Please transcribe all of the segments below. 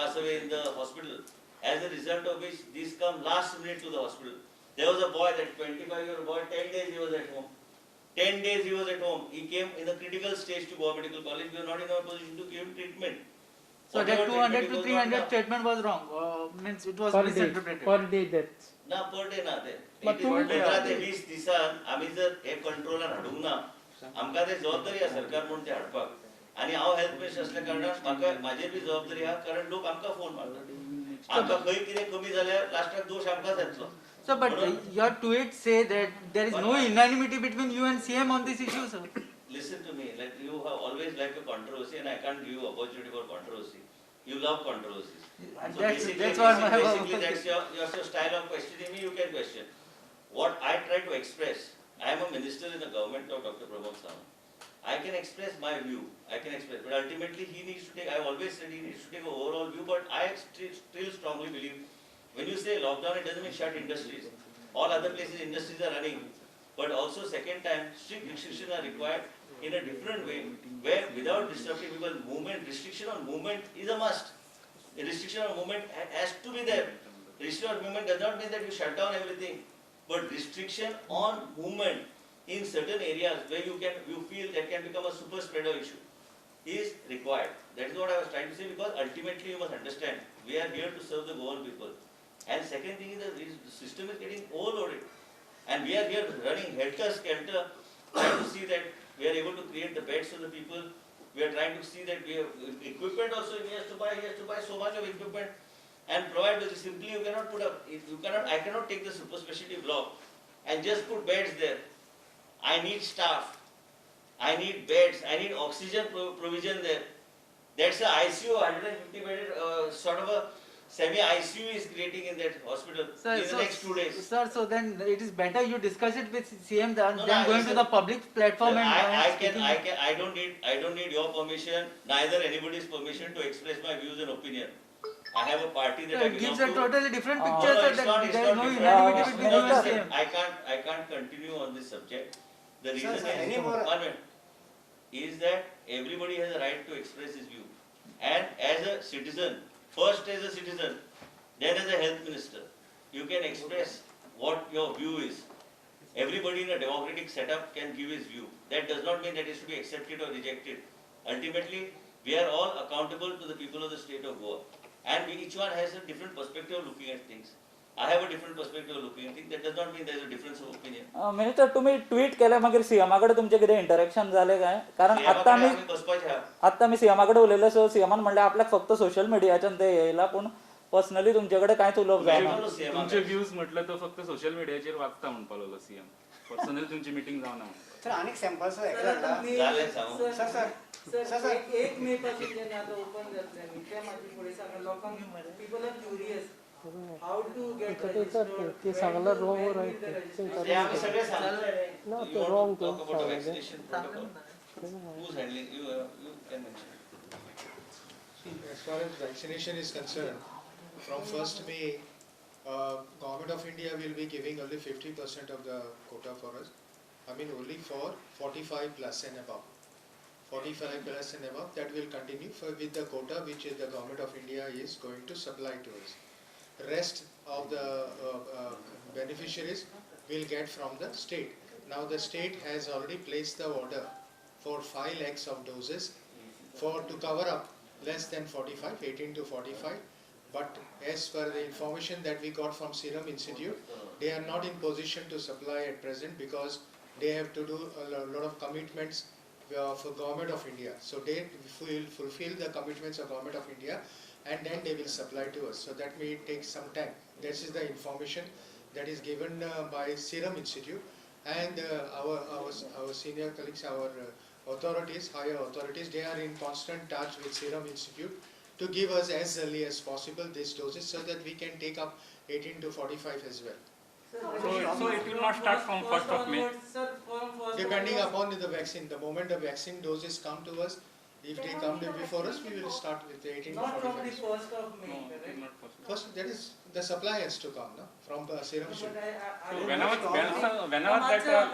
pass away in the hospital. As a result of which, these come last minute to the hospital. There was a boy, that 25-year-old boy, 10 days he was at home. 10 days he was at home. He came in a critical stage to Goa Medical College. We were not in a position to give him treatment. So that 200 to 300 statement was wrong. Means it was misinterpreted. Per day death. ना per day ना ते But two- 15 ते 20 दिसान आम्ही जर हे कंट्रोलान हाडूंक ना आमकां ते जबाबदारी आसा सरकार म्हणून ते हाडपाक आनी हांव हेल्थ मिनिस्टर असल्या कारणान म्हाका म्हाजेर बी जबाबदारी आहा कारण लोक आमकां फोन मारतात आमकां खंय कितें कमी जाल्यार लास्टाक दोश आमकांच येतलो. So, but your tweets say that there is no unanimity between you and CM on this issue, sir. Listen to me, like you have always liked a controversy and I can't give you opportunity for controversy. You love controversies. So That's what my basically that's your style of questioning me, you can question. What I try to express, I am a minister in the government of Dr. Pramod Sawant. I can express my view, but ultimately he needs to take, I always said he needs to take an overall view, but I still strongly believe, when you say lockdown, it doesn't mean shut industries. All other places industries are running, but also second time, strict restrictions are required in a different way, where without disrupting people, movement, restriction on movement is a must. A restriction on movement has to be there. Restriction on movement does not mean that you shut down everything, but restriction on movement in certain areas where you feel that can become a super spreader issue is required. That is what I was trying to say, because ultimately you must understand, we are here to serve the Goan people. And second thing is that the system is getting overloaded. And we are here running helter-skelter, trying to see that we are able to create the beds for the people. We are trying to see that we have equipment also, he has to buy so much of equipment and provide, because simply you cannot put up, I cannot take the super specialty block and just put beds there. I need staff, I need beds, I need oxygen provision there. That's a ICU, 150 bedded, sort of a semi-ICU is creating in that hospital in the next 2 days. Sir, so then it is better you discuss it with CM than No, going to the public platform and I don't need your permission, neither anybody's permission to express my views and opinion. I have a party that I it gives belong a to. totally different No, picture, sir. it's That not there is no different. unanimity between you and Listen, CM. I can't continue on this subject. The reason sir, is, any more- one minute, is that everybody has a right to express his view. And as a citizen, first as a citizen, then as a health minister, you can express what your view is. Everybody in a democratic setup can give his view. That does not mean that it should be accepted or rejected. Ultimately, we are all accountable to the people of the state of Goa. And each one has a different perspective of looking at things. I have a different perspective of looking at things. That does not mean there is a difference of opinion. Minister तुम्ही tweet केल्या मागीर सीएमाकडे तुमचे कितें interaction जाले काय? कारण आता मी सीएमाकडे उलयलो, सो सीएमान म्हणले आपल्याक फक्त सोशल मीडियाच्यान ते येयला, पूण पर्सनली तुमच्याकडे कांयच उलोवप जायना. तुमचे व्ह्यूज म्हटलं तर फक्त सोशल मीडियाचेर वाचता म्हणपाक लागलो सीएम. पर्सनली तुमची मीटिंग जावना म्हणून. सर अनेक सॅम्पल्स झाले सांगू. सर एक मे पासून जे आता ओपन जातले न्ही ते मागीर फुडें सांगा लोकांक people are curious how to get ते सांगला रॉंग राईट ते आम्ही सगळे सांगले. No, You ते want wrong to talk to about the सांगले. vaccination protocol? Who's handling? You can mention. As far as vaccination is concerned, from 1st May, Government of India will be giving only 50% of the quota for us. I mean only for 45 plus and above. 45 plus and above, that will continue with the quota which the Government of India is going to supply to us. Rest of the beneficiaries will get from the state. Now the state has already placed the order for 5 lakhs of doses to cover up less than 45, 18 to 45. But as per the information that we got from Serum Institute, they are not in position to supply at present because they have to do a lot of commitments for Government of India. So they will fulfill the commitments of Government of India and then they will supply to us. So that may take some time. This is the information that is given by Serum Institute, and our senior colleagues, our authorities, higher authorities, they are in constant touch with Serum Institute to give us as early as possible these doses so that we can take up 18 to 45 as well. So it will not start from 1st of May. Depending upon the vaccine, the moment the vaccine doses come to us, if they come before us, we will start with the 18 to 45. first of May, No, it will not first. First, that is the supply has to come, no, from Serum Institute. So whenever that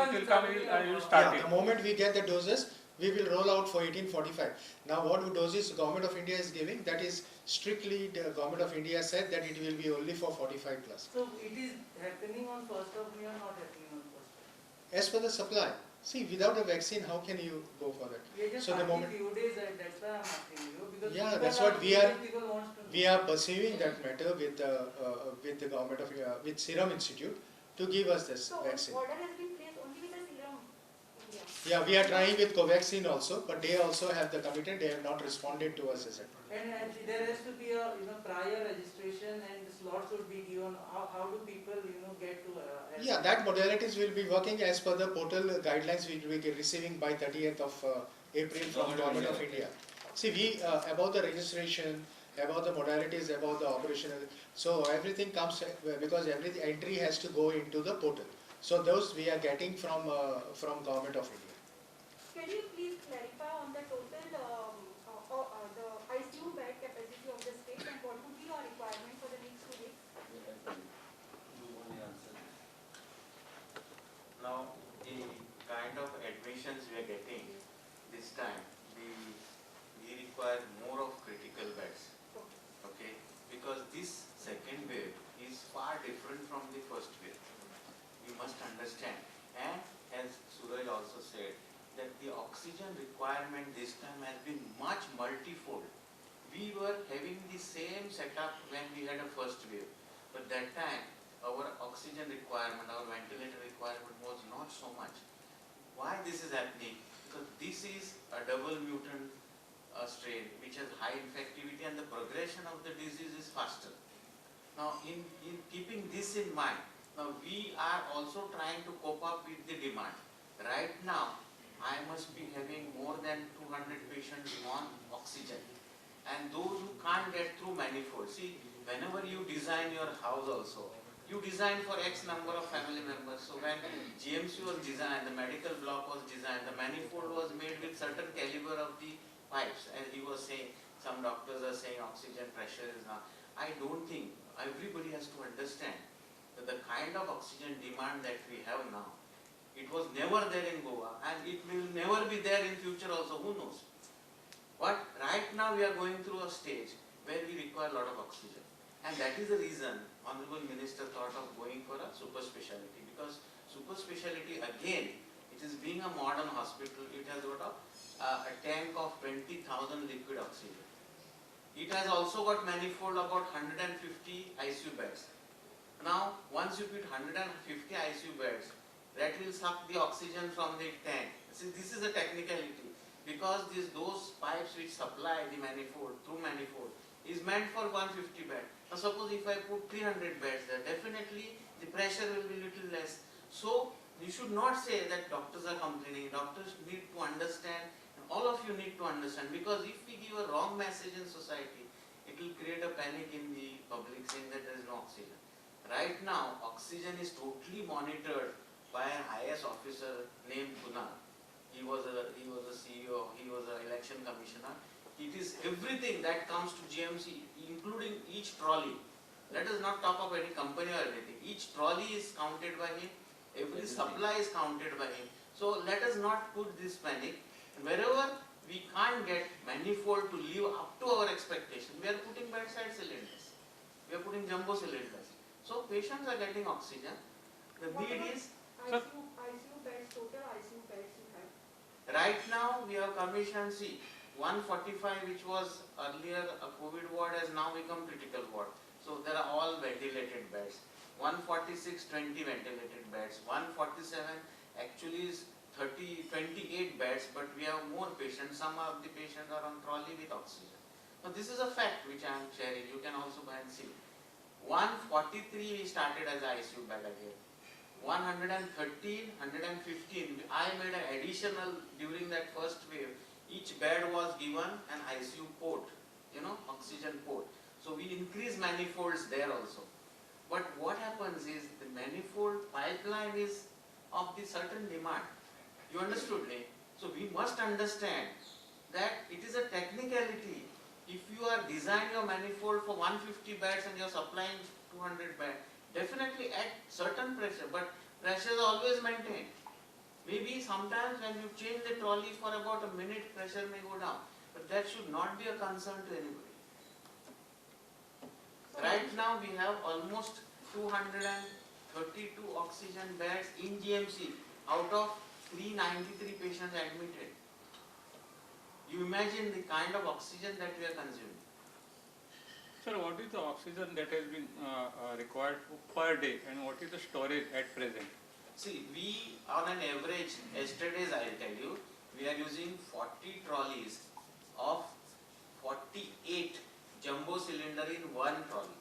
it will come, you will start Yeah, it. the moment we get the doses, we will roll out for 1845. Now, what doses Government of India is giving, that is strictly the government of India said that it will be only for 45 plus. So it is happening on 1st of May or not happening on 1st? As per the supply, see, without a vaccine, how can you go for that? We are just So the asking moment- few days, that's why I'm asking you, because Yeah, people that's what we are- people wants to know. We are pursuing that matter with the government of with Serum Institute to give us this So vaccine. order has been placed only with the Serum India. Yeah, we are trying with Covaxin also, but they also have the commitment. They have not responded to us as yet. And there has to be a prior registration and slots would be given. How do people get to? Yeah, that modalities will be working as per the portal guidelines we will be receiving by 30th of April from Government of India. See, we about the registration, about the modalities, about the operational. So everything comes because every entry has to go into the portal. So those we are getting from Government of India. Can you please clarify on the total the ICU bed capacity of the state and what would be your requirement for the next 2 weeks? Now, the kind of admissions we are getting this time, we require more of critical beds. Okay, because this second wave is far different from the first wave. You must understand. And as Suraj also said, that the oxygen requirement this time has been much multifold. We were having the same setup when we had a first wave, but that time our oxygen requirement, our ventilator requirement was not so much. Why this is happening? Because this is a double mutant strain which has high infectivity and the progression of the disease is faster. Now in keeping this in mind, now we are also trying to cope up with the demand. Right now I must be having more than 200 patients on oxygen, and those who can't get through manifold. See, whenever you design your house also, you design for X number of family members. So when GMC was designed, the medical block was designed, the manifold was made with certain caliber of the pipes. And he was saying, some doctors are saying oxygen pressure is not. I don't think, everybody has to understand that the kind of oxygen demand that we have now, it was never there in Goa and it will never be there in future also, who knows. But right now we are going through a stage where we require a lot of oxygen. And that is the reason Honorable Minister thought of going for a super speciality, because super speciality again, it is being a modern hospital, it has got a tank of 20,000 liquid oxygen. It has also got manifold about 150 ICU beds. Now once you put 150 ICU beds, that will suck the oxygen from the tank. See, this is a technicality, because those pipes which supply the manifold through manifold is meant for 150 bed. Now suppose if I put 300 beds there, definitely the pressure will be little less. So you should not say that doctors are complaining. Doctors need to understand, and all of you need to understand, because if we give a wrong message in society, it will create a panic in the public saying that there is no oxygen. Right now, oxygen is totally monitored by an IS officer named Kunal. He was a CEO, he was an election commissioner. It is everything that comes to GMC, including each trolley. Let us not talk of any company or anything. Each trolley is counted by him, every supply is counted by him. So let us not put this panic. Wherever we can't get manifold to live up to our expectation, we are putting bedside cylinders. We are putting jumbo cylinders. So patients are getting oxygen. The need is, ICU beds, total ICU beds you have. right now we have commissioned, see, 145 which was earlier a COVID ward has now become critical ward. So there are all ventilated beds. 146, 20 ventilated beds. 147 actually is 28 beds, but we have more patients. Some of the patients are on trolley with oxygen. Now this is a fact which I am sharing. You can also go and see. 143 we started as ICU bed again. 113, 115, I made an additional during that first wave. Each bed was given an ICU port, oxygen port. So we increase manifolds there also. But what happens is the manifold pipeline is of the certain demand. You understood me? So we must understand that it is a technicality. If you are designing your manifold for 150 beds and you are supplying 200 beds, definitely at certain pressure, but pressure is always maintained. Maybe sometimes when you change the trolley for about a minute, pressure may go down, but that should not be a concern to anybody. now we have almost 232 oxygen beds in GMC out of 393 patients admitted. You imagine the kind of oxygen that we are consuming. Sir, what is the oxygen that has been required per day and what is the storage at present? See, we on an average, yesterday's I'll tell you, we are using 40 trolleys of 48 jumbo cylinder in one trolley.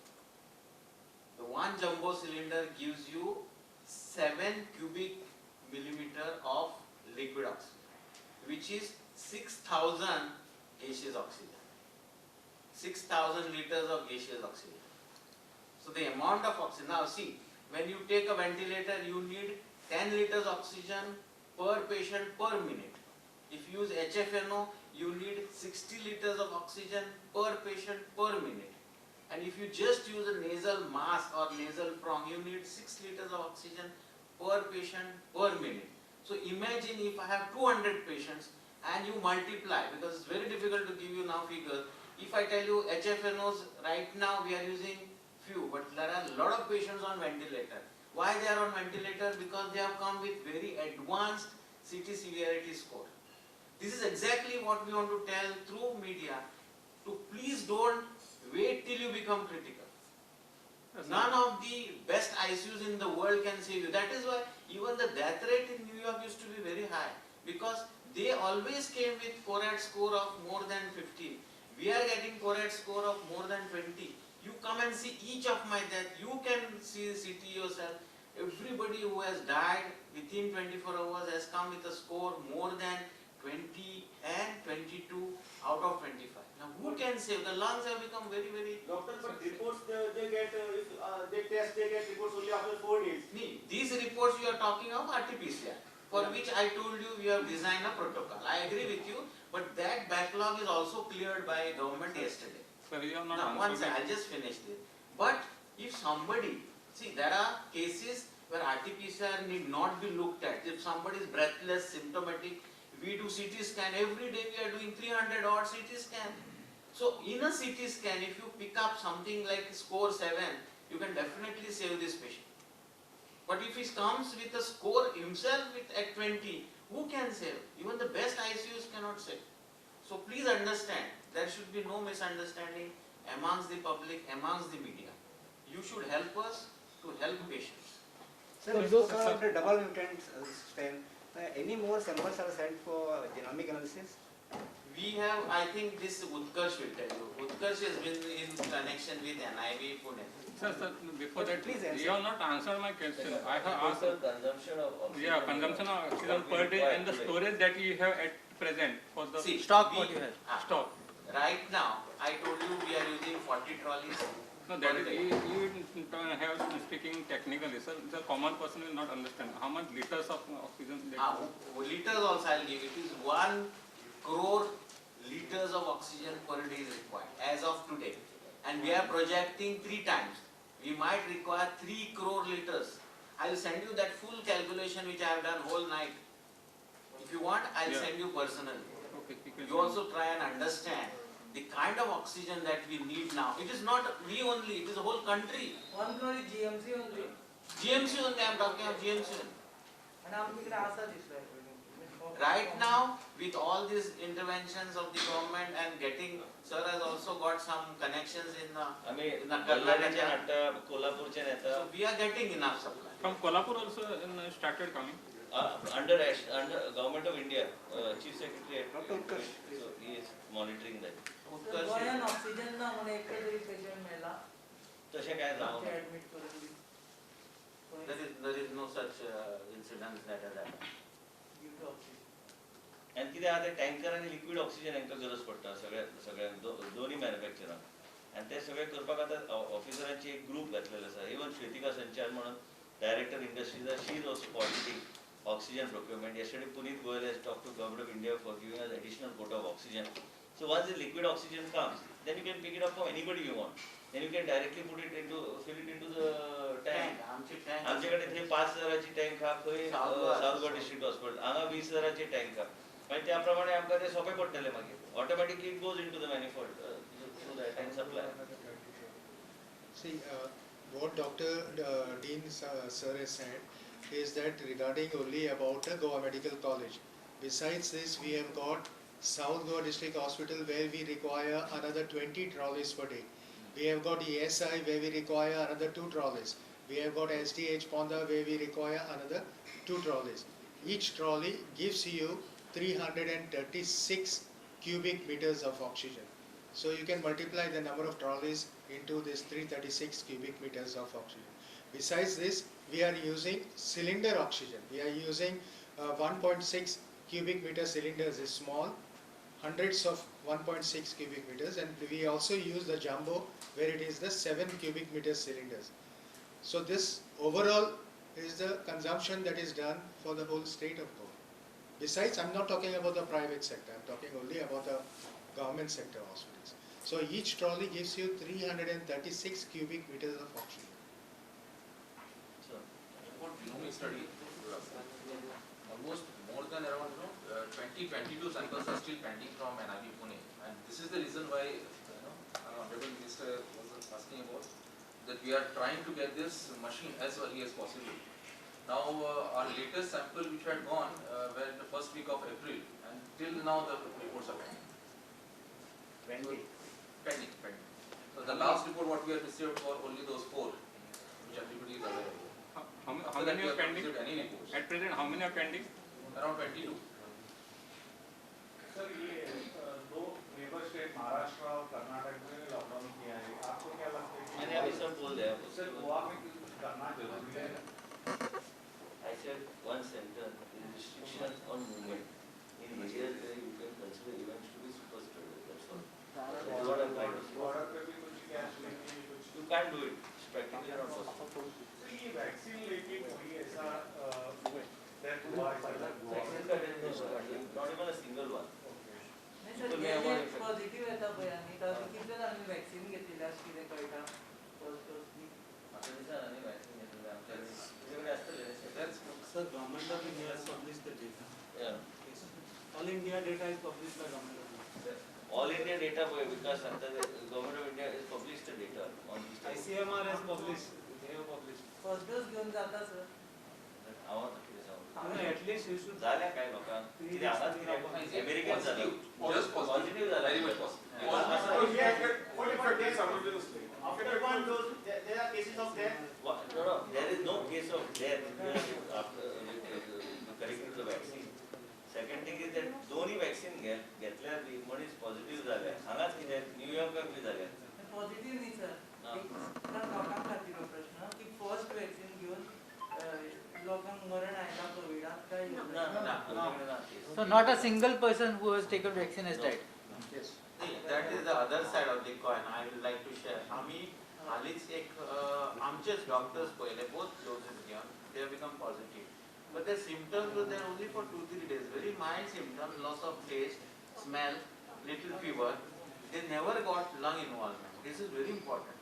The one jumbo cylinder gives you 7 cubic millimeter of liquid oxygen, which is 6,000 gaseous oxygen. 6,000 liters of gaseous oxygen. So the amount of oxygen, now see, when you take a ventilator, you need 10 liters oxygen per patient per minute. If you use HFNO, you need 60 liters of oxygen per patient per minute. And if you just use a nasal mask or nasal prong, you need 6 liters of oxygen per patient per minute. So imagine if I have 200 patients and you multiply, because it's very difficult to give you now figures. If I tell you HFNOs right now we are using few, but there are a lot of patients on ventilator. Why they are on ventilator? Because they have come with very advanced CT severity score. This is exactly what we want to tell through media, to please don't wait till you become critical. None of the best ICUs in the world can save you. That is why even the death rate in New York used to be very high, because they always came with CORAD score of more than 50. We are getting CORAD score of more than 20. You come and see each of my death. You can see CT yourself. Everybody who has died within 24 hours has come with a score more than 20 and 22 out of 25. Now who can save? The lungs have become very, very... Doctor, but reports they get, if they test, they get reports only after 4 days. These reports you are talking of RT-PCR, for which I told you we have designed a protocol. I agree with you, but that backlog is also cleared by government yesterday. Sir, you have not Now, one answered second, I'll just finish this. But if somebody, see, there are cases where RT-PCR need not be looked at. If somebody is breathless, symptomatic, we do CT scan. Every day we are doing 300 odd CT scan. So in a CT scan, if you pick up something like score 7, you can definitely save this patient. But if he comes with a score himself at 20, who can save? Even the best ICUs cannot save. So please understand, there should be no misunderstanding amongst the public, amongst the media. You should help us to help patients. Sir, we spoke about the double mutant strain. Any more samples are sent for genomic analysis? We have, I think this Utkarsh will tell you. Utkarsh has been in connection with NIV Pune. Sir, before that, Please answer. you have not answered my question. I have asked, Total consumption of oxygen. yeah, consumption of oxygen per day and the storage that you have at present for the See, stock we- what you have. ah, Stock. Right now, I told you we are using 40 trolleys. No, that is, you have speaking technically, sir. The common person will not understand how much liters of oxygen. Liters also I'll give. It is 1 crore liters of oxygen per day is required as of today. And we are projecting 3 times. We might require 3 crore liters. I will send you that full calculation which I have done whole night. If you want, I will Yeah. send you personally. Okay, you can You also try and understand the kind of oxygen that we need now. It is not we only, it is the whole country. One floor is GMC only. GMC only, I am talking of GMC only. आणि आमच्याकडे असा दिसलाय. Right now, with all these interventions of the government and getting, sir has also got some connections in the, आम्ही in the बल्लारीचे Karnataka. नेता, कोल्हापूरचे नेता, So we are getting enough supply. From Kolhapur also started coming. under government of India, chief secretary. Dr. Utkarsh. So he is monitoring that. तर गोंयान oxygen ना म्हणून एक तरी पेशंट मेला. तसे काय जाऊ ते ऍडमिट करून दिली. There is no such incidents that has happened. Due to oxygen. आणि किती आता टँकर आणि लिक्विड ऑक्सिजन यांका गरज पडटा सगळ्या दोन्ही मॅन्युफॅक्चरांक आणि ते सगळे करपाक आता ऑफिसरांची एक ग्रुप घातलेलो आसा. इवन श्वेतिका संचार म्हणून director industries she is also coordinating oxygen procurement. Yesterday Puneet Goyal has talked to government of India for giving us additional quota of oxygen. So once the liquid oxygen comes, then you can pick it up from anybody you want. Then you can directly fill it into the tank. आमची tank. आमच्याकडे ते 5,000ची tank हा खंय सावगड district hospital हांगा 20,000ची tank हा. मागीर त्या प्रमाणे आमकां ते सोंपें पडटलें मागीर automatically it goes into the manifold so that and supply. See, what Dr. Dean sir has said is that regarding only about the Goa Medical College. Besides this, we have got South Goa District Hospital where we require another 20 trolleys per day. We have got ESI where we require another 2 trolleys. We have got SDH Ponda where we require another 2 trolleys. Each trolley gives you 336 cubic meters of oxygen. So you can multiply the number of trolleys into this 336 cubic meters of oxygen. Besides this, we are using cylinder oxygen. We are using 1.6 cubic meter cylinders is small, hundreds of 1.6 cubic meters, and we also use the jumbo where it is the 7 cubic meter cylinders. So this overall is the consumption that is done for the whole state of Goa. Besides, I'm not talking about the private sector, I'm talking only about the government sector hospitals. So each trolley gives you 336 cubic meters of oxygen. Report genomic study, almost more than around 22 samples are still pending from NIB Pune, and this is the reason why Honorable Minister was asking about that we are trying to get this machine as early as possible. Now our latest sample which had gone were in the first week of April, and till now the reports are pending. Pending. So the last report what we have received were only those 4, which everybody is aware of. How many are pending? Any reports? At present, how many are pending? Around 22. Sir ये दो neighbour state Maharashtra और कर्नाटक में lockdown किया है, आपको क्या लगता है? मैंने अभी सब बोल दिया। सर गोवा में कुछ करना जरूरी है। I said one sentence, restriction on movement in areas where you can consider events to be super spreader. That's all. That's what I'm trying to say. Border पे भी कुछ कैश लेंगे कुछ। You can't do it. It's practically not possible. Sir ये vaccine लेके कोई ऐसा death हुआ है? Vaccine का death not even a single one. नाही सर, जे पॉझिटिव्ह येता पळय आनी तातूंत कितले जाणांनी वॅक्सीन घेतलेली अशें कितें कळटा फर्स्ट डोस आता दिसांनी vaccine घेतलेले आमच्या तुमच्याकडे असतले Sir, Government of India has published the data. Yeah. All India data is published by Government of India. All India data boy because Government of India has published the data on these things. ICMR has published. They have published. First dose घेऊन जाता sir आवाज किती सांगू? At least you should. झाल्या काय लोकांना किती आवाज किती अमेरिकन झालं Just पॉझिटिव्ह झालं very much positive. What if it takes simultaneously? After one dose, there are cases of death. No, there is no case of death after correcting the vaccine. Second thing is that दोन्ही vaccine घेतल्या मनीस positive झाले हांगाच कितें न्यूयॉर्काक B झाले positive न्ही sir लोकां खातीर हो प्रश्न की फर्स्ट वॅक्सीन घेवन लोकांक मरण आयला कोविडाक काय So not a single person who has taken vaccine has died. Yes. That is the other side of the coin. I would like to share. आम्ही हालीच एक आमचेच डॉक्टर्स पहिले both doses घेऊन they have become positive. But the symptoms were there only for 2-3 days. Very mild symptoms, loss of taste, smell, little fever. They never got lung involvement. This is very important.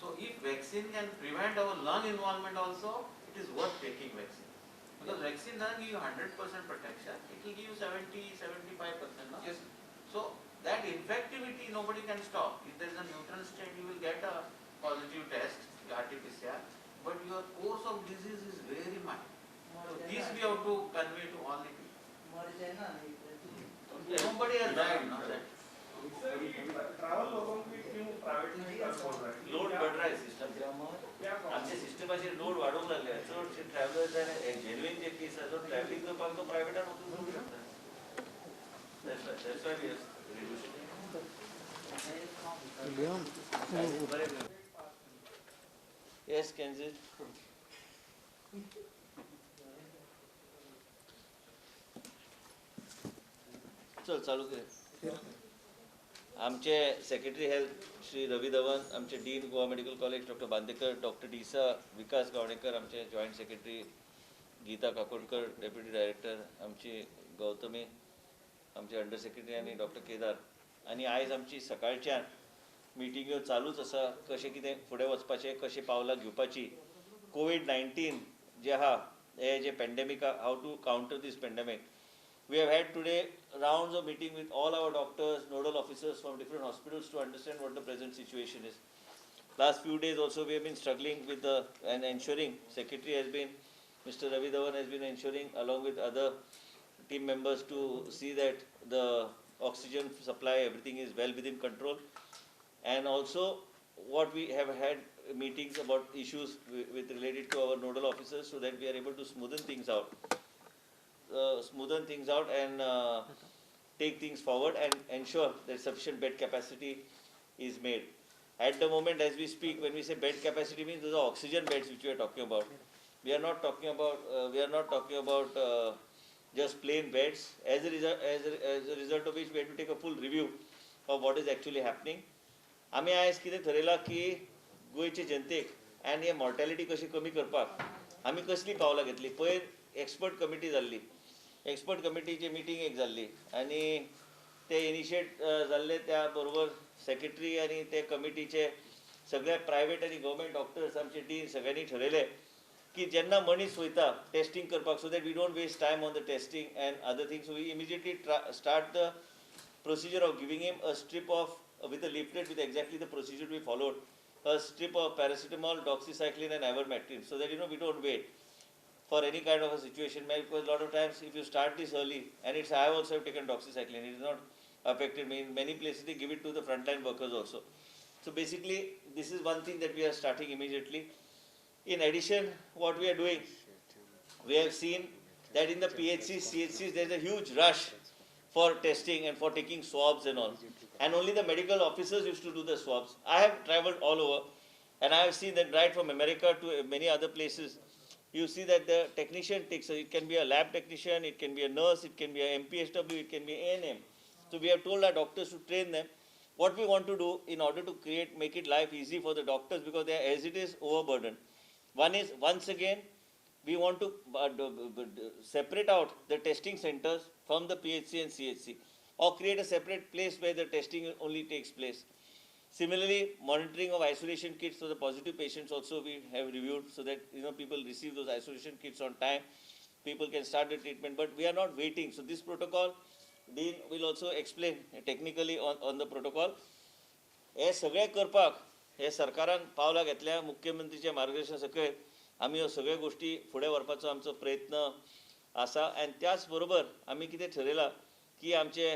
So if vaccine can prevent our lung involvement also, it is worth taking vaccine. Because vaccine doesn't give you 100% protection. It will give you 70-75%. No? Yes. So that infectivity nobody can stop. If there is a neutral state, you will get a positive test, RT-PCR, but your course of disease is very mild. So this we have to convey to all the people. मर जाए ना Nobody has died now. Travel लोगों की क्यों private medical बोल रहे हैं? Load बढ़ रहा है सिस्टम आमच्या सिस्टमाचेर लोड वाढूंक लागले चडशे ट्रॅव्हलर्स आनी जेन्युइन जे केस आसा तो ट्रॅव्हलिंग करपाक तो प्रायवेटान वचून करूं शकता That's why we have reduced it. Yes, Kenzie. चल चालू कर आमचे सेक्रेटरी हेल्थ श्री रवी धवन आमचे dean Goa medical college doctor Bandekar doctor D'Sa Vikas Gaonekar आमचे joint secretary Geeta Kakodkar deputy director आमची गौतमी आमचे अंडर सेक्रेटरी आणि डॉक्टर केदार आणि आयज आमची सकाळच्यान मिटिंग्यो चालूच आसा कशें कितें फुडें वचपाचें कशें पावलां घेवपाची COVID-19 जे आहा हे जे pandemic how to counter this pandemic we have had today rounds of meeting with all our doctors, nodal officers from different hospitals to understand what the present situation is. Last few days also we have been struggling with the and ensuring secretary has been, Mr. Ravi Dhawan has been ensuring along with other team members to see that the oxygen supply, everything is well within control. And also what we have had meetings about issues with related to our nodal officers so that we are able to smoothen things out and take things forward and ensure that sufficient bed capacity is made. At the moment, as we speak, when we say bed capacity, means those are oxygen beds which we are talking about. We are not talking about just plain beds. As a result of which we have to take a full review of what is actually happening. आम्ही आयज कितें थरयलां की गोंयचे जनतेक आनी हे mortality कशी कमी करपाक आमी कसली पावलां घेतली. पयर एक्सपर्ट कमिटी जाल्ली, एक्सपर्ट कमिटीची मिटींग एक जाल्ली आनी ते इनिशिएट जाल्ले त्या बरोबर सेक्रेटरी आनी ते कमिटीचे सगळे प्रायवेट आनी गव्हर्मेंट डॉक्टर्स आमचे डीन सगळ्यांनी ठरयले की जेन्ना मनीस वयता टेस्टिंग करपाक so that we don't waste time on the testing and other things. We immediately start the procedure of giving him a strip of with a leaflet with exactly the procedure we followed, a strip of paracetamol, doxycycline and ivermectin, so that we don't wait for any kind of a situation, because a lot of times if you start this early, and I also have taken doxycycline, it has not affected me. In many places they give it to the frontline workers also. So basically this is one thing that we are starting immediately. In addition, what we are doing, we have seen that in the PHCs, CHCs there is a huge rush for testing and for taking swabs and all. And only the medical officers used to do the swabs. I have travelled all over and I have seen that right from America to many other places, you see that the technician takes, it can be a lab technician, it can be a nurse, it can be a MPHW, it can be A&M. So we have told our doctors to train them. What we want to do in order to make it life easy for the doctors, because they are as it is overburdened. One is, once again, we want to separate out the testing centers from the PHC and CHC, or create a separate place where the testing only takes place. Similarly, monitoring of isolation kits for the positive patients also we have reviewed, so that people receive those isolation kits on time, people can start the treatment, but we are not waiting. So this protocol, Dean will also explain technically on the protocol. हे सगळे करपाक हे सरकारान पावलां घेतल्या मुख्यमंत्रीच्या मार्गदर्शना सकयल आमी ह्यो सगळ्यो गोष्टी फुडें व्हरपाचो आमचो प्रयत्न आसा. आनी त्याच बरोबर आमी कितें ठरयलां की आमचे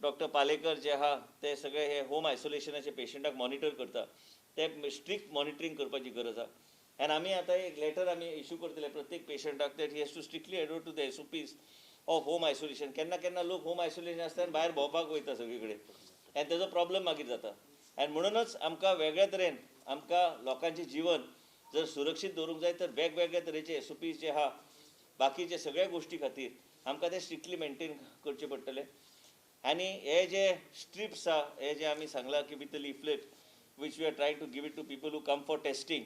डॉक्टर पालेकर जे आहा ते सगळे हे होम आयसोलेशनाचे पेशंटाक मॉनिटर करता, ते स्ट्रिक्ट मॉनिटरींग करपाची गरज आहा. आनी आमी आतां एक लेटर आमी इश्यू करतले प्रत्येक पेशंटाक that he has to strictly adhere to the SOPs of home isolation. केन्ना केन्ना लोक होम आयसोलेशन आसता आनी भायर भोंवपाक वयता सगळे कडेन आनी तेजो प्रॉब्लेम मागीर जाता. आनी म्हणूनच आमकां वेगळ्या तरेन आमकां लोकांचें जीवन जर सुरक्षीत दवरूंक जाय तर वेगवेगळ्या तरेचे SOPs जे आहा बाकीचे सगळ्या गोश्टी खातीर आमकां ते स्ट्रिक्टली मेंटेन करचे पडटले. आनी हे जे स्ट्रिप्स आहा हे जे आमी सांगलां की with the leaflet which we are trying to give it to people who come for testing,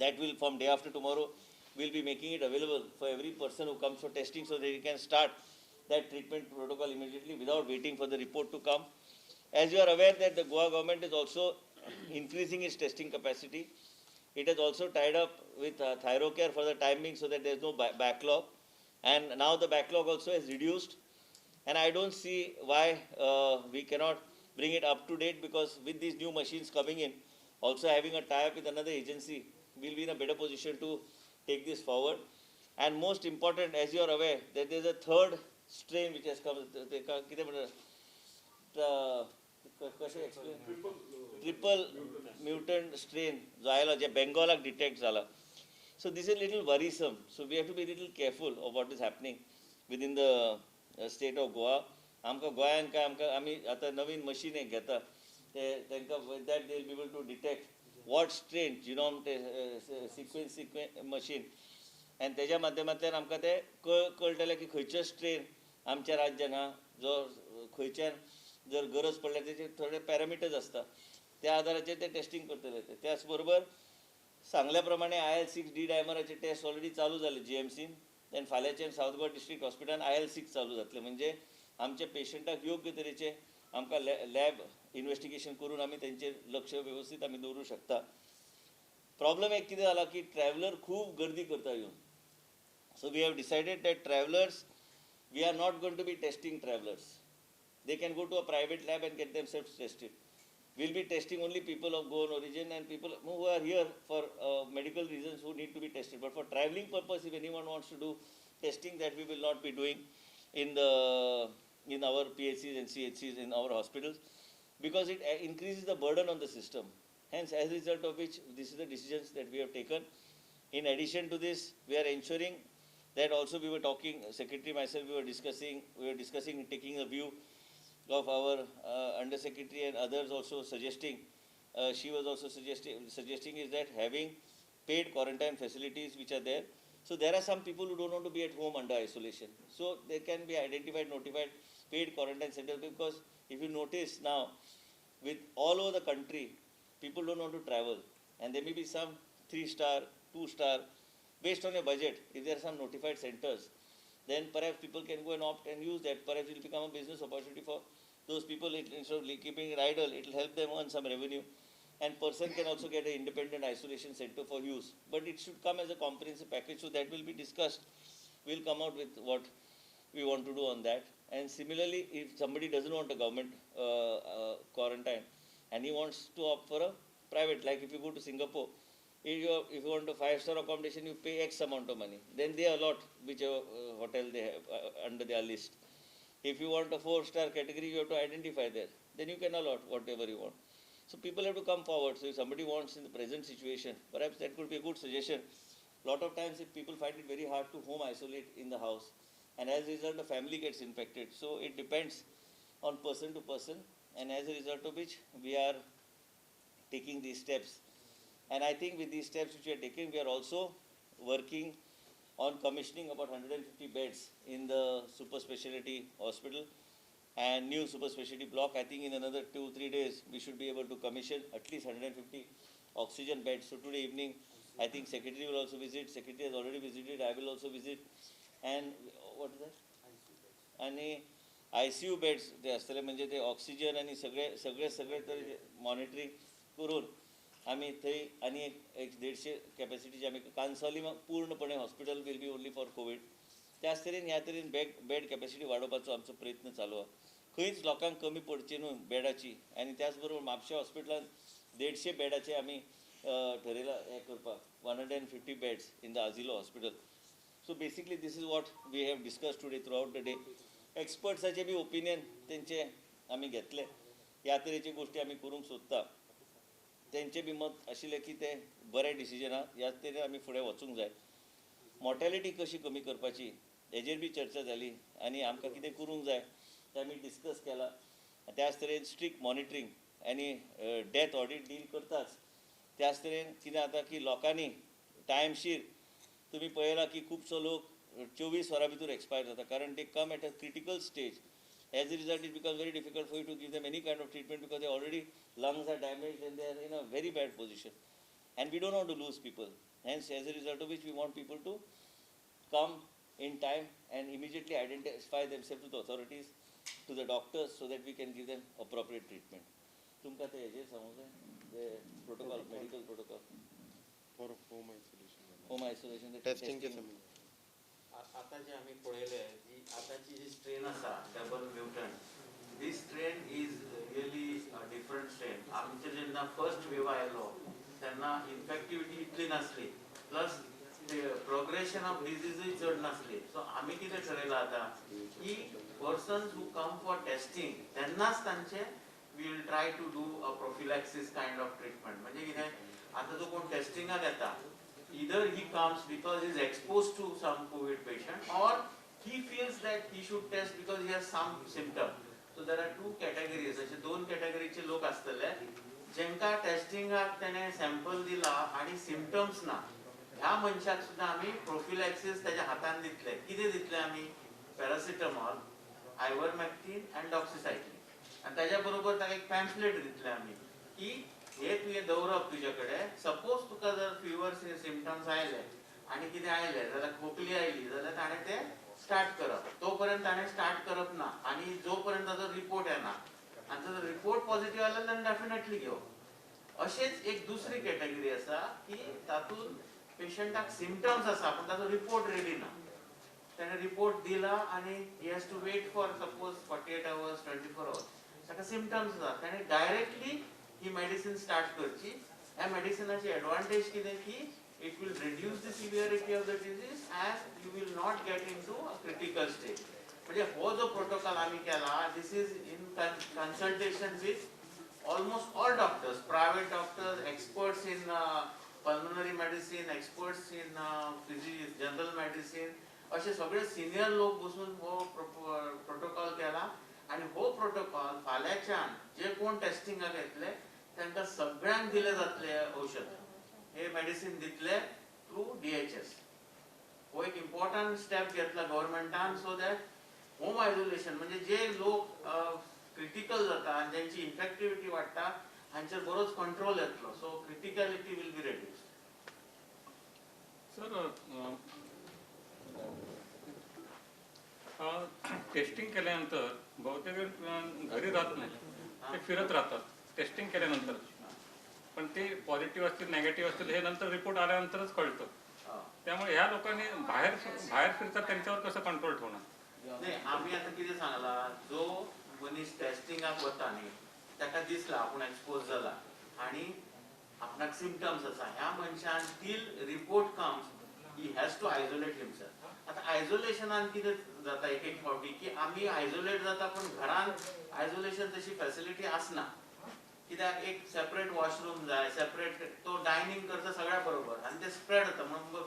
that will from day after tomorrow we'll be making it available for every person who comes for testing, so that he can start that treatment protocol immediately without waiting for the report to come. As you are aware that the Goa government is also increasing its testing capacity. It has also tied up with Thyrocare for the time being, so that there is no backlog, and now the backlog also is reduced, and I don't see why we cannot bring it up to date, because with these new machines coming in, also having a tie-up with another agency, we'll be in a better position to take this forward. And most important, as you are aware, that there is a third strain which has come, triple mutant strain जो आयला जे बेंगॉलाक detect जाला. So this is a little worrisome. So we have to be a little careful of what is happening within the state of Goa. आमकां गोंयान काय आमी आतां नवीन machine एक घेता, तांकां with that they will be able to detect what strain, genome sequence machine, and तेज्या माध्यमांतल्यान आमकां ते कळटलें की खंयचो स्ट्रेन आमच्या राज्यान आहा, जो खंयच्यान जर गरज पडल्यार तेचे थोडे पॅरामिटर्स आसता, त्या आदाराचेर ते टेस्टिंग करतले. त्याच बरोबर सांगल्या प्रमाणे IL-6 डी डायमराचे टेस्ट ऑलरेडी चालू जाले GMCन, आनी फाल्यांच्यान सावथ गोवा डिस्ट्रिक्ट हॉस्पिटलान IL-6 चालू जातले. म्हणजे आमच्या पेशंटाक योग्य तरेचे आमकां लॅब इन्वेस्टिगेशन करून आमी तेंचेर लक्ष वेवस्थीत आमी दवरूं शकता. प्रॉब्लेम एक कितें जाला की ट्रॅव्हलर खूब गर्दी करता येवन. So we have decided that travelers, we are not going to be testing travelers. They can go to a private lab and get themselves tested. we'll be testing only people of Goan origin and people who are here for medical reasons who need to be tested. But for traveling purpose, if anyone wants to do testing, that we will not be doing in our PHCs and CHCs in our hospitals, because it increases the burden on the system. Hence, as a result of which, this is the decisions that we have taken. In addition to this, we are ensuring that also we were talking, Secretary, myself, we were discussing taking a view of our Under Secretary and others also suggesting, she was also suggesting is that having paid quarantine facilities which are there. So there are some people who don't want to be at home under isolation. So they can be identified, notified, paid quarantine centers, because if you notice now, with all over the country, people don't want to travel. And there may be some 3-star, 2-star, based on your budget. If there are some notified centers, then perhaps people can go and opt and use that. Perhaps it will become a business opportunity for those people. Instead of keeping it idle, it will help them earn some revenue. And person can also get an independent isolation center for use. But it should come as a comprehensive package, so that will be discussed. We'll come out with what we want to do on that. And similarly, if somebody doesn't want a government quarantine and he wants to opt for a private, like if you go to Singapore, if you want a 5-star accommodation, you pay X amount of money. Then they allot whichever hotel they have under their list. If you want a 4-star category, you have to identify there. Then you can allot whatever you want. So people have to come forward. So if somebody wants in the present situation, perhaps that could be a good suggestion. A lot of times if people find it very hard to home isolate in the house, and as a result the family gets infected. So it depends on person to person, and as a result of which we are taking these steps. And I think with these steps which we are taking, we are also working on commissioning about 150 beds in the super specialty hospital and new super specialty block. I think in another 2-3 days we should be able to commission at least 150 oxygen beds. So today evening I think Secretary will also visit. Secretary has already visited. I will also visit. And what is that? आणि ICU beds ते असतले म्हणजे ते oxygen आणि सगळे तरी monitoring करून आम्ही थंय आणि एक 150 कॅपॅसिटीचे आम्ही कांसावली पूर्णपणे hospital will be only for Covid. त्याच तरेन ह्या तरेन बेड कॅपॅसिटी वाडोवपाचो आमचो प्रयत्न चालू आहा. खंयच लोकांक कमी पडची न्हू बेडाची. आनी त्याच बरोबर म्हापशा हॉस्पिटलान 150 बेडाचे आमी ठरयला हे करपाक 150 beds in the Asilo hospital. So basically this is what we have discussed today throughout the day. Expertsaचे बी ओपिनियन तेंचे आमी घेतले. ह्या तरेची गोष्टी आमी करूंक सोदता. तेंचे बी मत आशिल्लें की ते बरें डिसिजन आहा. ह्याच तरेन आमी फुडें वचूंक जाय. मॉर्टेलिटी कशी कमी करपाची हेजेर बी चर्चा जाली आनी आमकां कितें करूंक जाय तें आमी डिस्कस केला. त्याच तरेन स्ट्रिक्ट मॉनिटरींग आनी डेथ ऑडिट डील करताच. त्याच तरेन कितें जाता की लोकांनी टायमशीर तुम्ही पळयला की खूबसो लोक 24 वरां भितर एक्सपायर जाता कारण ते come at a critical stage. As a result, it becomes very difficult for you to give them any kind of treatment because they already lungs are damaged and they are in a very bad position. And we don't want to lose people. Hence, as a result of which, we want people to come in time and immediately identify themselves to the authorities, to the doctors, so that we can give them appropriate treatment. तुमकां ते हेजेर समजलें the protocol, medical protocol for home isolation. Home isolation, the testing के समय आता जे आम्ही पळयले जी आताची जी स्ट्रेन आसा double mutant, this strain is really different strain. आमचे जेन्ना फर्स्ट वेव आयलो तेन्ना इन्फेक्टिविटी इतली नासली, प्लस प्रोग्रेशन ऑफ डिजीजूय चड नासली. सो आमी कितें ठरयलां आतां की persons who come for testing तेन्नाच तांचे we will try to do a prophylaxis kind of treatment. म्हणजे कितें आतां जो कोण टेस्टिंगाक येता, either he comes because he is exposed to some COVID patient or he feels that he should test because he has some symptom. So there are two categories. अशे दोन कॅटेगरीचे लोक आसतले जेंका टेस्टिंगाक तेणे सॅम्पल दिला आणि सिम्पटम्स ना. ह्या मनशाक सुद्धा आम्ही प्रोफिलॅक्सीस त्याच्या हातान दितले. कितें दितले आमी? Paracetamol, ivermectin and doxycycline. आणि त्याच्या बरोबर ताका एक पॅम्फलेट दितले आमी की हे तुवें दवरप तुजे कडेन. सपोज तुका जर फिवर सिम्पटम्स आयले आनी कितें आयलें जाल्यार खोकली आयली जाल्यार ताणें तें स्टार्ट करप. तोपर्यंत ताणें स्टार्ट करप ना आनी जो पर्यंत ताजो रिपोर्ट येना. आनी जर रिपोर्ट पॉझिटिव्ह आयलो जाल्यार डेफिनेटली घेवप. अशेंच एक दुसरी कॅटेगरी आसा की तातूंत पेशंटाक सिम्पटम्स आसा पूण ताजो रिपोर्ट रेडी ना. ताणें रिपोर्ट दिला आनी he has to wait for suppose 48 hours 24 hours. ताका सिम्पटम्स आसा. ताणें डायरेक्टली ही मेडिसिन स्टार्ट करची. ह्या मेडिसिनाची एडवांटेज कितें की it will reduce the severity of the disease and you will not get into a critical stage. म्हणजे हो जो प्रोटोकॉल आम्ही केला, this is in consultation with almost all doctors, private doctors, experts in pulmonary medicine, experts in general medicine, असे सगळे senior लोक बसून हो प्रोटोकॉल केला. आणि हो प्रोटोकॉल फाल्याच्यान जे कोण टेस्टिंगाक येतले तांकां सगळ्यांक दिले जातले औषध. हे मेडिसिन दितले थ्रू DHS. हो एक इम्पॉर्टंट स्टेप घेतला गव्हर्नमेंटान सो दॅट होम आयसोलेशन म्हणजे जे लोक क्रिटिकल जाता आणि ज्यांची इन्फेक्टिव्हिटी वाडटा हांचेर बरोच कंट्रोल येतलो. So criticality will be reduced. Sir testing केल्यानंतर बहुतेक वेळ घरी राहत नाही, ते फिरत राहतात टेस्टिंग केल्यानंतर. पण ते पॉझिटिव्ह असतील नेगेटिव्ह असतील हे नंतर रिपोर्ट आल्यानंतरच कळतं. त्यामुळे ह्या लोकांनी बाहेर फिरतात त्यांच्यावर कसं कंट्रोल ठेवणार? नाही, आम्ही आता किती सांगला, जो मनीस टेस्टिंगाक वता न्ही ताका दिसला आपूण एक्सपोज जाला आणि आपणाक सिम्पटम्स आसा, ह्या मनशान टील report comes he has to isolate himself. आता आयसोलेशनान कितें जाता एक एक फावटी की आमी आयसोलेट जाता पण घरान आयसोलेशन तशी फॅसिलिटी आसना. कित्याक एक सेपरेट वॉशरूम जाय, सेपरेट तो डायनिंग करता सगळ्या बरोबर आणि ते स्प्रेड जाता. म्हणून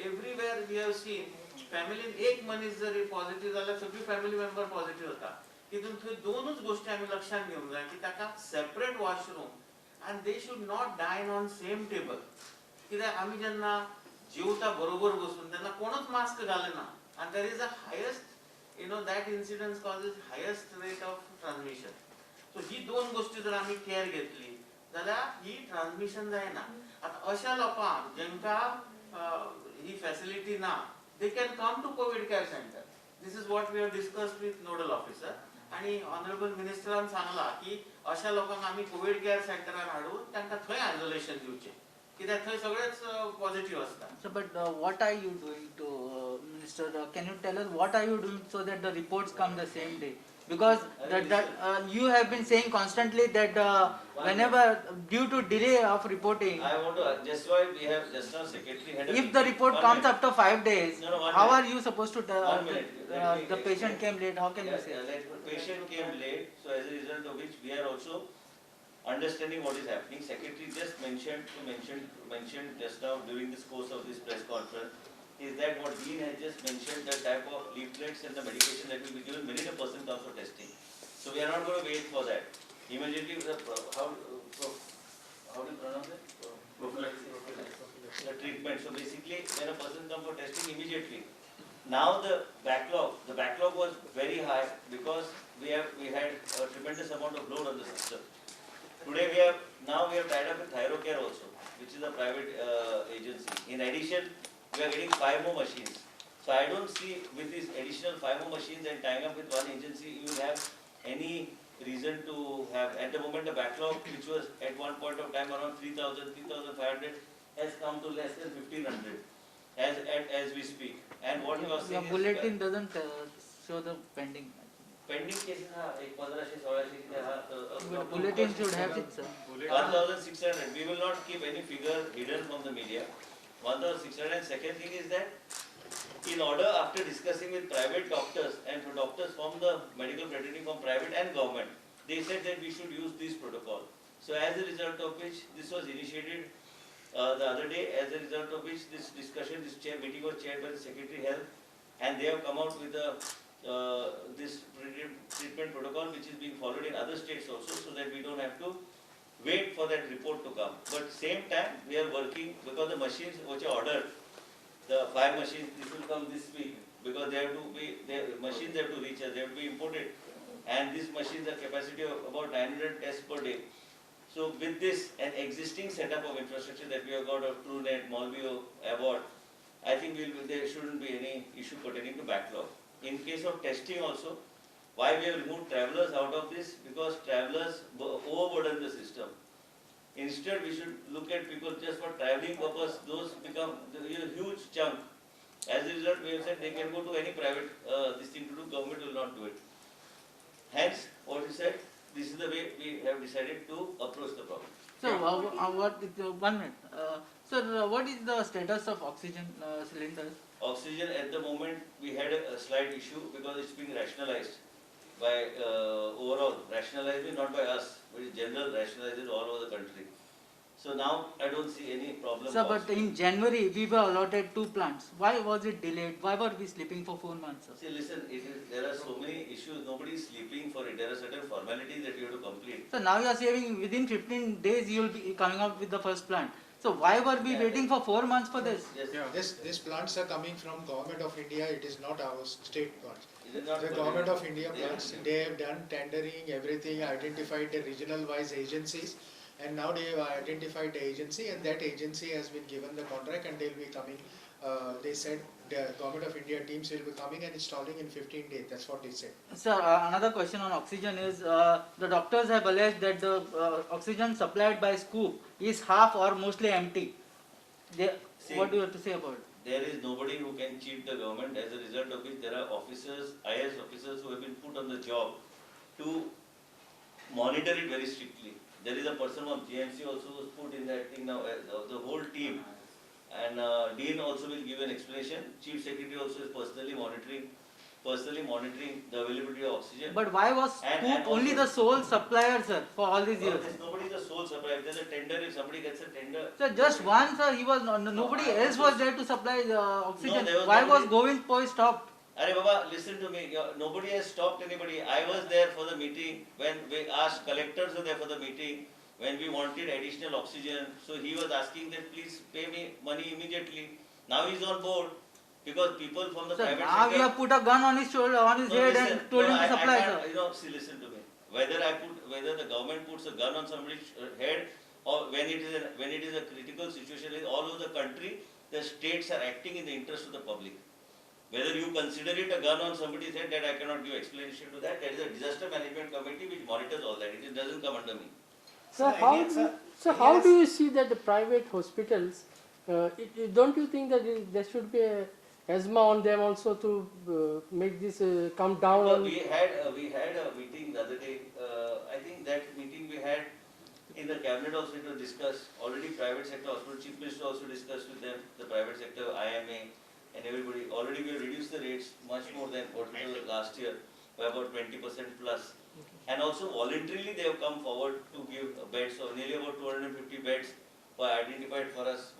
एवरीवेअर वी हॅव सीन फॅमिलीन एक मनीस जरी पॉझिटिव्ह जाल्यार सगळी फॅमिली मेंबर पॉझिटिव्ह जाता. तितून थंय दोनूच गोष्टी आमी लक्षात घेवंक जाय की ताका separate washroom and they should not डायन ऑन सेम टेबल. कित्याक आमी जेन्ना जेवता बरोबर बसून तेन्ना कोणूच मास्क घालना and there is a highest, that incidence causes highest rate of transmission. So ही दोन गोष्टी जर आम्ही केअर घेतली जाल्यार ही ट्रान्समिशन जायना. आता अशा लोकांक जेंका ही फॅसिलिटी ना, they can come to COVID care center. This is what we have discussed with nodal officer. आणि ऑनरेबल मिनिस्टरान सांगला की अशा लोकांक आम्ही कोविड केअर सेंटरान हाडून तांकां थंय आयसोलेशन दिवचे, कित्याक थंय सगळेच पॉझिटिव्ह असता. So, but what are you doing to, Minister? Can you tell us what are you doing so that the reports come the same day? Because you have been saying constantly that whenever due to delay of reporting, I want to just why we have just now secretary had a if the report comes after 5 days, No, how are you supposed to tell 1 minute. the patient came late? How can you say? Patient came late, so as a result of which we are also understanding what is happening. Secretary just mentioned just now during this course of this press conference is that what Dean has just mentioned, the type of leaflets and the medication that will be given when a person comes for testing. So we are not going to wait for that. Immediately, how do you pronounce it? The treatment. So basically, when a person comes for testing, immediately. Now the backlog was very high because we had a tremendous amount of load on the system. Today we have tied up with ThyroCare also, which is a private agency. In addition, we are getting 5 more machines. So I don't see with these additional 5 more machines and tying up with one agency, you will have any reason to have. At the moment, the backlog, which was at one point of time around 3,000, 3,500, has come to less than 1,500 as we speak. And what you are saying Your bulletin doesn't show the pending. pending cases are 1500-1600. Bulletin should have it, sir. 1,600. We will not keep any figure hidden from the media. 1,600. And second thing is that in order, after discussing with private doctors and doctors from the medical fraternity from private and government, they said that we should use this protocol. So as a result of which this was initiated the other day, as a result of which this discussion, this meeting was chaired by the Secretary Health, and they have come out with this treatment protocol which is being followed in other states also, so that we don't have to wait for that report to come. But same time we are working, because the machines which are ordered, the 5 machines, this will come this week, because they have to be, machines have to reach us, they have to be imported, and these machines have capacity of about 900 tests per day. So with this, an existing setup of infrastructure that we have got of TrueNet, Molvio, Abbott, I think there shouldn't be any issue pertaining to backlog. In case of testing also, why we have removed travelers out of this? Because travelers overburden the system. Instead, we should look at people just for traveling purpose. Those become a huge chunk. As a result, we have said they can go to any private this thing to do. Government will not do it. Hence, what we said, this is the way we have decided to approach the problem. So, what is 1 minute. Sir, what is the status of oxygen cylinders? Oxygen at the moment, we had a slight issue because it's being rationalized by overall, rationalized not by us, but in general rationalized all over the country. So now I don't see any problem. Sir, of but oxygen. in January we were allotted 2 plants. Why was it delayed? Why were we sleeping for 4 months, sir? See, listen, there are so many issues, nobody is sleeping for it. There are certain formalities that you have to complete. So now you are saying within 15 days you will be coming out with the first plant. So why were we waiting for 4 months for this? Yes. These plants are coming from Government of India, it is not our state plants. Is it not The for Government it? of India plants, they have done tendering, everything, identified the regional wise agencies, and now they have identified the agency, and that agency has been given the contract, and they'll be coming. They said the Government of India teams will be coming and installing in 15 days. That's what they said. Sir, another question on oxygen is the doctors have alleged that the oxygen supplied by Scoop is half or mostly empty. See, What do you have to say about it? There is nobody who can cheat the government, as a result of which there are officers, IAS officers who have been put on the job to monitor it very strictly. There is a person from GMC also who was put in that thing now, the whole team. And Dean also will give an explanation. Chief Secretary also is personally monitoring the availability of oxygen. But why was Scoop only the sole supplier, sir, for all these years? Nobody is the sole supplier. If there's a tender, if somebody gets a tender. Sir, just one, sir, he was nobody else was there to supply the oxygen. there was Why was nobody. Govind Poi stopped? Arey Baba, listen to me. Nobody has stopped anybody. I was there for the meeting when we asked, collectors were there for the meeting when we wanted additional oxygen. So he was asking that please pay me money immediately. Now he's on board because people from the Sir, private now sector. you have put a gun on his shoulder, on his head, and told him to supply, sir. See, listen to me. Whether the government puts a gun on somebody's head or when it is a critical situation all over the country, the states are acting in the interest of the public. Whether you consider it a gun on somebody's head, that I cannot give explanation to that. There is a disaster management committee which monitors all that. It doesn't come under me. So how do you see that the private hospitals, don't you think that there should be a asthma on them also to make this come down? No, on we had a meeting the other day. I think that meeting we had in the cabinet also it was discussed. Already private sector hospital chief minister also discussed with them, the private sector, IMA and everybody. Already we have reduced the rates much more than what it was last year by about 20% plus. And also voluntarily they have come forward to give beds, so nearly about 250 beds were identified for us,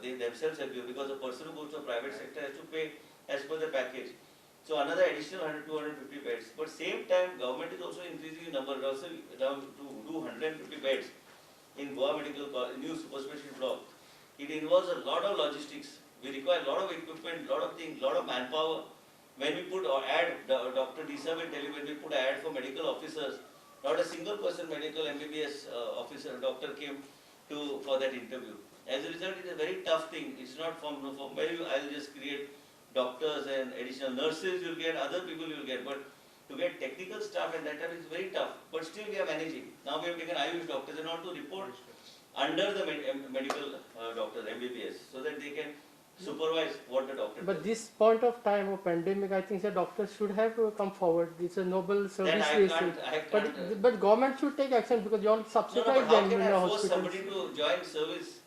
they themselves have given, because a person who goes to a private sector has to pay as per the package. So another additional 250 beds. But same time government is also increasing the number, also down to do 150 beds in Goa Medical College, new super specialty block. It involves a lot of logistics. We require a lot of equipment, lot of things, lot of manpower. When we put ad, Dr. Disa will tell you, when we put ad for medical officers, not a single person medical MBBS officer, doctor came for that interview. As a result, it's a very tough thing. It's not from where I'll just create doctors and additional nurses you'll get, other people you'll get, but to get technical staff at that time is very tough. But still we are managing. Now we have taken Ayush doctors and all to report under the medical doctors, MBBS, so that they can supervise what the doctor But does. this point of time of pandemic, I think the doctors should have come forward. It's a noble service. I can't, But government should take action because you all no, subsidize but how them can in I the force hospitals. somebody to join service?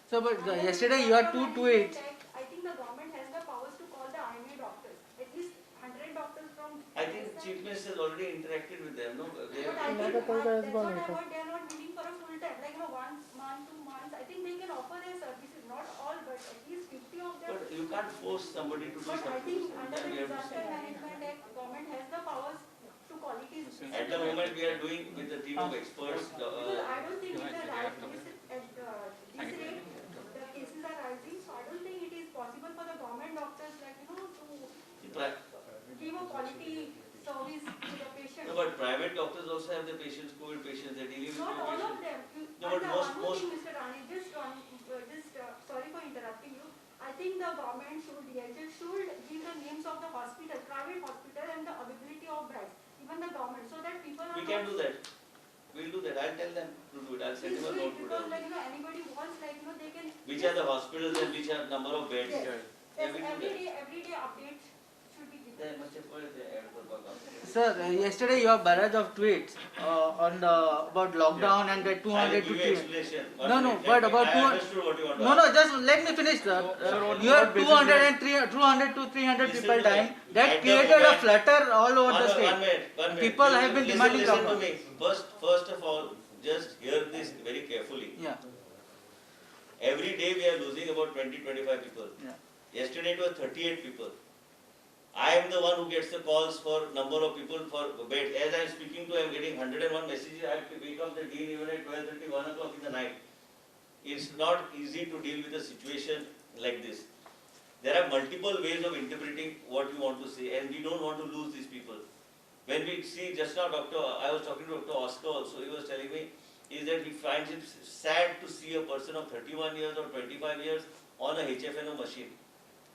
So, but yesterday you had two tweets. I think the government has the powers to call the IMA doctors. At least 100 doctors from. I think Chief Minister has already interacted with them, no? They But I have, think that's what I heard. They are not willing for a full time, like 1 month, 2 months. I think they can offer their services, not all, but at least 50 of them. but you can't force somebody to do But I something. think under Then the we have to Disaster say. Management Act, government has the powers to quality. At the moment we are doing with the team of experts. Because I don't think it's a right place at this rate, the cases are rising, so I don't think it is possible for the government doctors, like, to give a quality service to the patient. No, but private doctors also have the patients, COVID patients, they're dealing with Not COVID all of patients. them. No, but One more most, thing, Mr. Rani, sorry for interrupting you. I think the government should give the names of the hospital, private hospital, and the availability of beds, even the government, so that people are. we can do that. We'll do that. I'll tell them to do it. I'll send Please them a do note it, to because them. anybody wants, they can. Which are the hospitals and which are number of beds. Yes. Yeah, we'll do that. Every day updates should be given. Sir, yesterday your barrage of tweets on the about lockdown and the I will 200 give to you 300. explanation. No, no, Let but me- about I 200. understood what you want to No, no, ask. just let me finish, sir. You have 200 and 200 to 300 Listen people to me. dying. At That the created a moment- flutter all over the One state. minute, 1 minute. People have been demanding Listen to lockdown. me. First of all, just hear this very carefully. Yeah, Every day we are losing about 20-25 people. yeah. Yesterday it was 38 people. I am the one who gets the calls for number of people for beds. As I am speaking to, I am getting 101 messages. I have to wake up the dean even at 12:30, 1 o'clock in the night. It's not easy to deal with a situation like this. There are multiple ways of interpreting what you want to say, and we don't want to lose these people. When we see just now, I was talking to Dr. Oscar also, he was telling me, is that he finds it sad to see a person of 31 years or 25 years on a HFNO machine.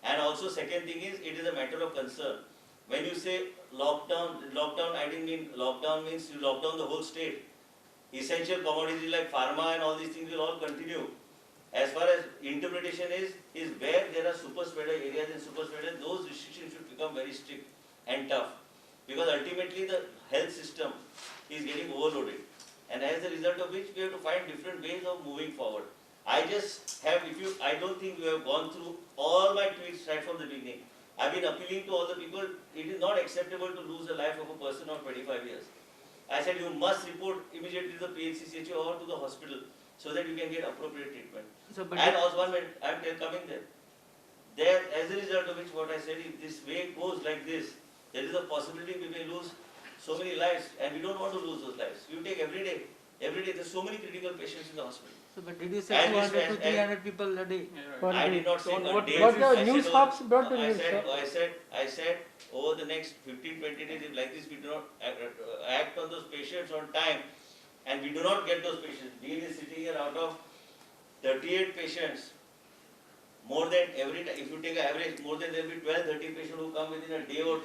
And also second thing is, it is a matter of concern. When you say lockdown, I didn't mean lockdown means you lock down the whole state. Essential commodities like pharma and all these things will all continue. As far as interpretation is where there are super spreader areas and super spreader, those restrictions should become very strict and tough. Because ultimately the health system is getting overloaded. And as a result of which we have to find different ways of moving forward. I don't think you have gone through all my tweets right from the beginning. I've been appealing to all the people, it is not acceptable to lose the life of a person of 25 years. I said you must report immediately to the PHCCHO or to the hospital so that you can get appropriate treatment. So, but And also 1 minute, I am coming there. There, as a result of which what I said, if this way goes like this, there is a possibility we may lose so many lives and we don't want to lose those lives. You take every day, there's so many critical patients in the hospital. So, but did you say And 200 to and- 300 people a day? I did not say What- one day. what the I news said hops over- brought the news, I said over the next 15-20 days, if like this we do not act on those patients on time and we do not get those patients, Dean is sitting here out of 38 patients, more than every time, if you take an average, more than there will be 12-13 patients who come within a day or